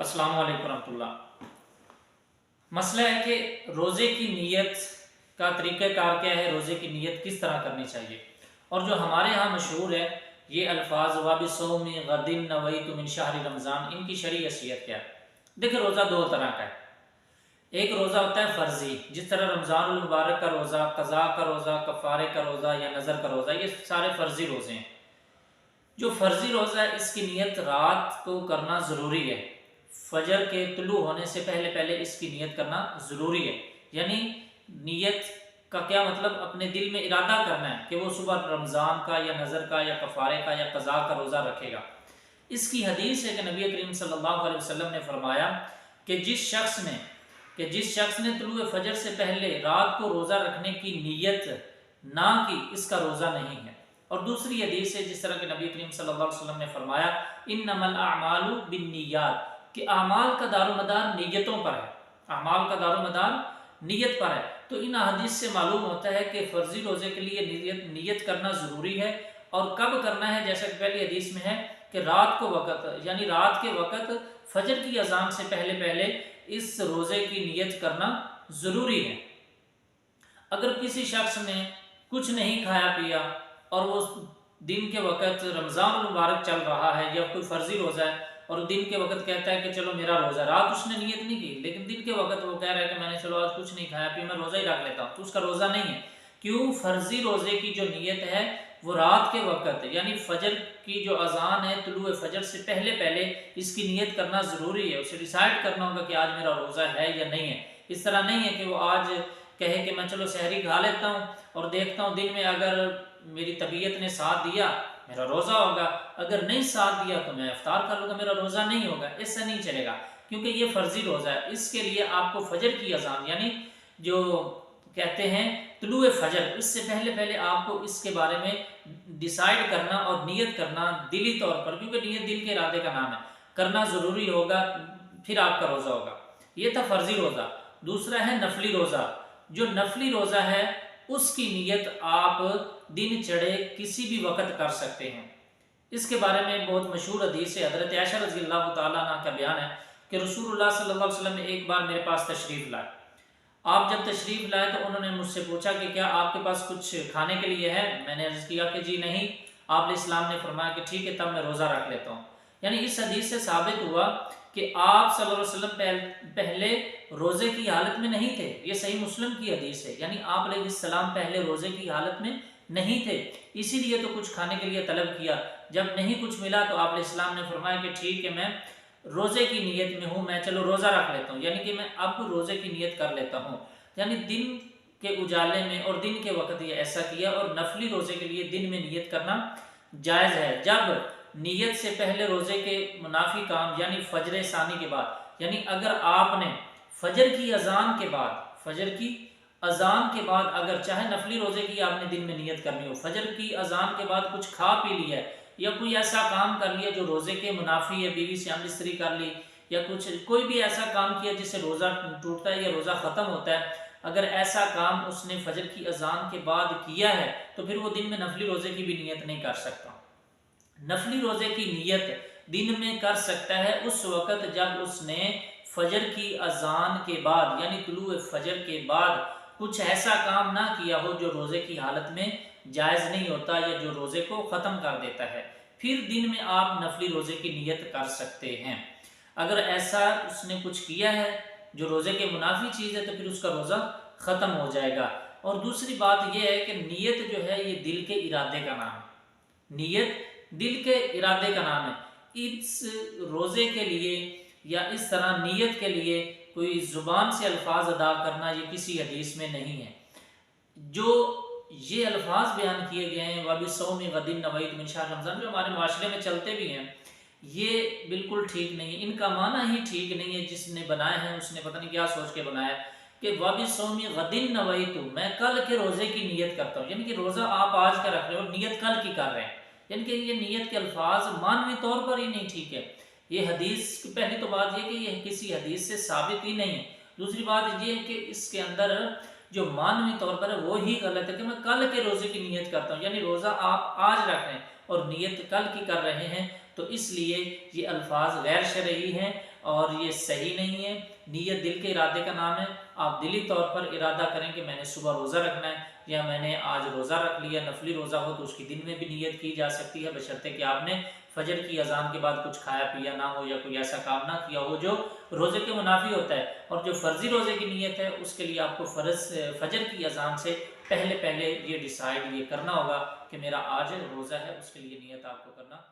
अस्सलाम वालेकुम रहमतुल्लाह। मसला है कि रोज़े की नीयत का तरीक़ाकार क्या है, रोज़े की नीयत किस तरह करनी चाहिए। और जो हमारे यहाँ मशहूर है ये अल्फाज वाबिस्सौमी गदिन नवैतु मिन शहर रमज़ान, इनकी शरई हैसियत क्या है। देखिए, रोज़ा दो तरह का है। एक रोज़ा होता है फ़र्ज़ी, जिस तरह रमज़ानुल मुबारक का रोज़ा, क़ज़ा का रोज़ा, कफ़ारे का रोज़ा या नज़र का रोज़ा, ये सारे फ़र्ज़ी रोज़े हैं। जो फ़र्ज़ी रोज़ा है इसकी नीयत रात को करना ज़रूरी है। फजर के तुलू होने से पहले पहले इसकी नीयत करना ज़रूरी है। यानी नीयत का क्या मतलब, अपने दिल में इरादा करना है कि वो सुबह रमज़ान का या नज़र का या कफ़ारे का या क़ज़ा का रोज़ा रखेगा। इसकी हदीस है कि नबी करीम सल्लल्लाहु अलैहि वसल्लम ने फरमाया कि जिस शख्स ने तुलू फजर से पहले रात को रोज़ा रखने की नीयत ना की, इसका रोज़ा नहीं है। और दूसरी हदीस है जिस तरह के नबी करीम सल्लल्लाहु अलैहि वसल्लम ने फरमाया, इन्नमल अअमालु बिन्नियात, कि अमाल का दारोमदार नीयतों पर है। अमाल का दारोमदार नीयत पर है। तो इन हदीस से मालूम होता है कि फ़र्ज़ी रोज़े के लिए नीयत करना ज़रूरी है। और कब करना है, जैसा कि पहली हदीस में है कि रात को वक़्त, यानी रात के वक़्त फजर की अज़ान से पहले पहले इस रोज़े की नीयत करना ज़रूरी है। अगर किसी शख्स ने कुछ नहीं खाया पिया और वो दिन के वक़्त रमज़ान मुबारक चल रहा है या कोई फ़र्ज़ी रोज़ा है और दिन के वक़्त कहता है कि चलो मेरा रोज़ा, रात उसने नीयत नहीं की, लेकिन दिन के वक़्त वो कह रहा है कि मैंने चलो आज कुछ नहीं खाया पिया, मैं रोज़ा ही रख लेता हूँ, तो उसका रोज़ा नहीं है। क्यों? फ़र्ज़ी रोज़े की जो नीयत है वो रात के वक़्त, यानी फ़जर की जो अज़ान है, तुलूए फ़जर से पहले पहले इसकी नीयत करना ज़रूरी है। उसे डिसाइड करना होगा कि आज मेरा रोज़ा है या नहीं है। इस तरह नहीं है कि वो आज कहे कि मैं चलो सहरी खा लेता हूँ और देखता हूँ दिन में अगर मेरी तबीयत ने साथ दिया मेरा रोज़ा होगा, अगर नहीं साथ दिया तो मैं इफ्तार कर लूँगा, मेरा रोज़ा नहीं होगा। इससे नहीं चलेगा, क्योंकि ये फ़र्ज़ी रोज़ा है। इसके लिए आपको फ़जर की अज़ान, यानी जो कहते हैं तुलूए फ़जर, इससे पहले पहले आपको इसके बारे में डिसाइड करना और नीयत करना दिली तौर पर, क्योंकि नीयत दिल के इरादे का नाम है, करना ज़रूरी होगा, फिर आपका रोज़ा होगा। ये था फ़र्ज़ी रोज़ा। दूसरा है नफली रोज़ा। जो नफली रोज़ा है उसकी नीयत आप दिन चढ़े किसी भी वक़्त कर सकते हैं। इसके बारे में बहुत मशहूर हदीस है, हज़रत आयशा रज़ियल्लाहु ताला अन्हा का बयान है कि रसूलुल्लाह सल्लल्लाहु अलैहि वसल्लम ने एक बार मेरे पास तशरीफ़ लाए। आप जब तशरीफ़ लाए तो उन्होंने मुझसे पूछा कि क्या आपके पास कुछ खाने के लिए है। मैंने अर्ज़ किया कि जी नहीं। आप इस्लाम ने फरमाया कि ठीक है, तब मैं रोज़ा रख लेता हूँ। यानी इस हदीस से साबित हुआ कि आप सल्लल्लाहु अलैहि वसल्लम पहले रोज़े की हालत में नहीं थे। ये सही मुस्लिम की हदीस है, यानी आप अलैहिस्सलाम पहले रोज़े की हालत में नहीं थे, इसीलिए तो कुछ खाने के लिए तलब किया। जब नहीं कुछ मिला तो आप अलैहिस्सलाम ने फरमाया कि ठीक है, मैं रोज़े की नीयत में हूँ, मैं चलो रोज़ा रख लेता हूँ, यानी कि मैं अब रोज़े की नीयत कर लेता हूँ। यानी दिन के उजाले में और दिन के वक़्त ये ऐसा किया। और नफली रोज़े के लिए दिन में नीयत करना जायज़ है, जब नीयत से पहले रोज़े के मुनाफी काम, यानी फ़जर सानी के बाद, यानी अगर आपने फजर की अज़ान के बाद अगर चाहे नफली रोज़े की आपने दिन में नीयत करनी हो, फजर की अज़ान के बाद कुछ खा पी लिया है या कोई ऐसा काम कर लिया जो रोज़े के मुनाफी है, बीवी से अमबिस्तरी कर ली या कोई भी ऐसा काम किया जिससे रोज़ा टूटता है या रोज़ा ख़त्म होता है, अगर ऐसा काम उसने फजर की अज़ान के बाद किया है तो फिर वो दिन में नफली रोज़े की भी नीयत नहीं कर सकता। नफली रोज़े की नीयत दिन में कर सकता है उस वक़्त जब उसने फजर की अज़ान के बाद, यानी तुलूए फजर के बाद कुछ ऐसा काम ना किया हो जो रोज़े की हालत में जायज़ नहीं होता या जो रोज़े को ख़त्म कर देता है, फिर दिन में आप नफली रोज़े की नीयत कर सकते हैं। अगर ऐसा उसने कुछ किया है जो रोज़े के मुनाफी चीज़ है तो फिर उसका रोज़ा ख़त्म हो जाएगा। और दूसरी बात यह है कि नीयत जो है ये दिल के इरादे का नाम है। नीयत दिल के इरादे का नाम है। इस रोज़े के लिए या इस तरह नीयत के लिए कोई ज़ुबान से अल्फाज अदा करना ये किसी हदीस में नहीं है। जो ये अल्फाज बयान किए गए हैं वाबिस्सौमी गदिन नवैतु मिन शहर रमज़ान, जो हमारे माशरे में चलते भी हैं, ये बिल्कुल ठीक नहीं है। इनका माना ही ठीक नहीं है। जिसने बनाया है उसने पता नहीं क्या सोच के बनाया कि वाबिस्सौमी गदिन नवैतु, मैं कल के रोज़े की नीयत करता हूँ, यानी कि रोज़ा आप आज का रख रहे हो, नीयत कल की कर रहे हैं। यानी कि ये नीयत के अल्फाज मानवी तौर पर ही नहीं ठीक है। ये हदीस की पहली तो बात यह कि ये किसी हदीस से साबित ही नहीं है। दूसरी बात ये है कि इसके अंदर जो मानवी तौर पर है वो ही गलत है कि मैं कल के रोज़े की नीयत करता हूँ, यानी रोज़ा आप आज रख रहे हैं और नीयत कल की कर रहे हैं, तो इसलिए ये अल्फाज गैर शरई हैं। और ये सही नहीं है। नीयत दिल के इरादे का नाम है। आप दिली तौर पर इरादा करें कि मैंने सुबह रोज़ा रखना है या मैंने आज रोज़ा रख लिया, नफली रोज़ा हो तो उसकी दिन में भी नीयत की जा सकती है, बशर्ते कि आपने फजर की अजान के बाद कुछ खाया पिया ना हो या कोई ऐसा काम ना किया हो जो रोज़े के मुनाफी होता है। और जो फ़र्ज़ी रोज़े की नीयत है उसके लिए आपको फजर की अजान से पहले पहले ये डिसाइड ये करना होगा कि मेरा आज रोज़ा है, उसके लिए नीयत आपको करना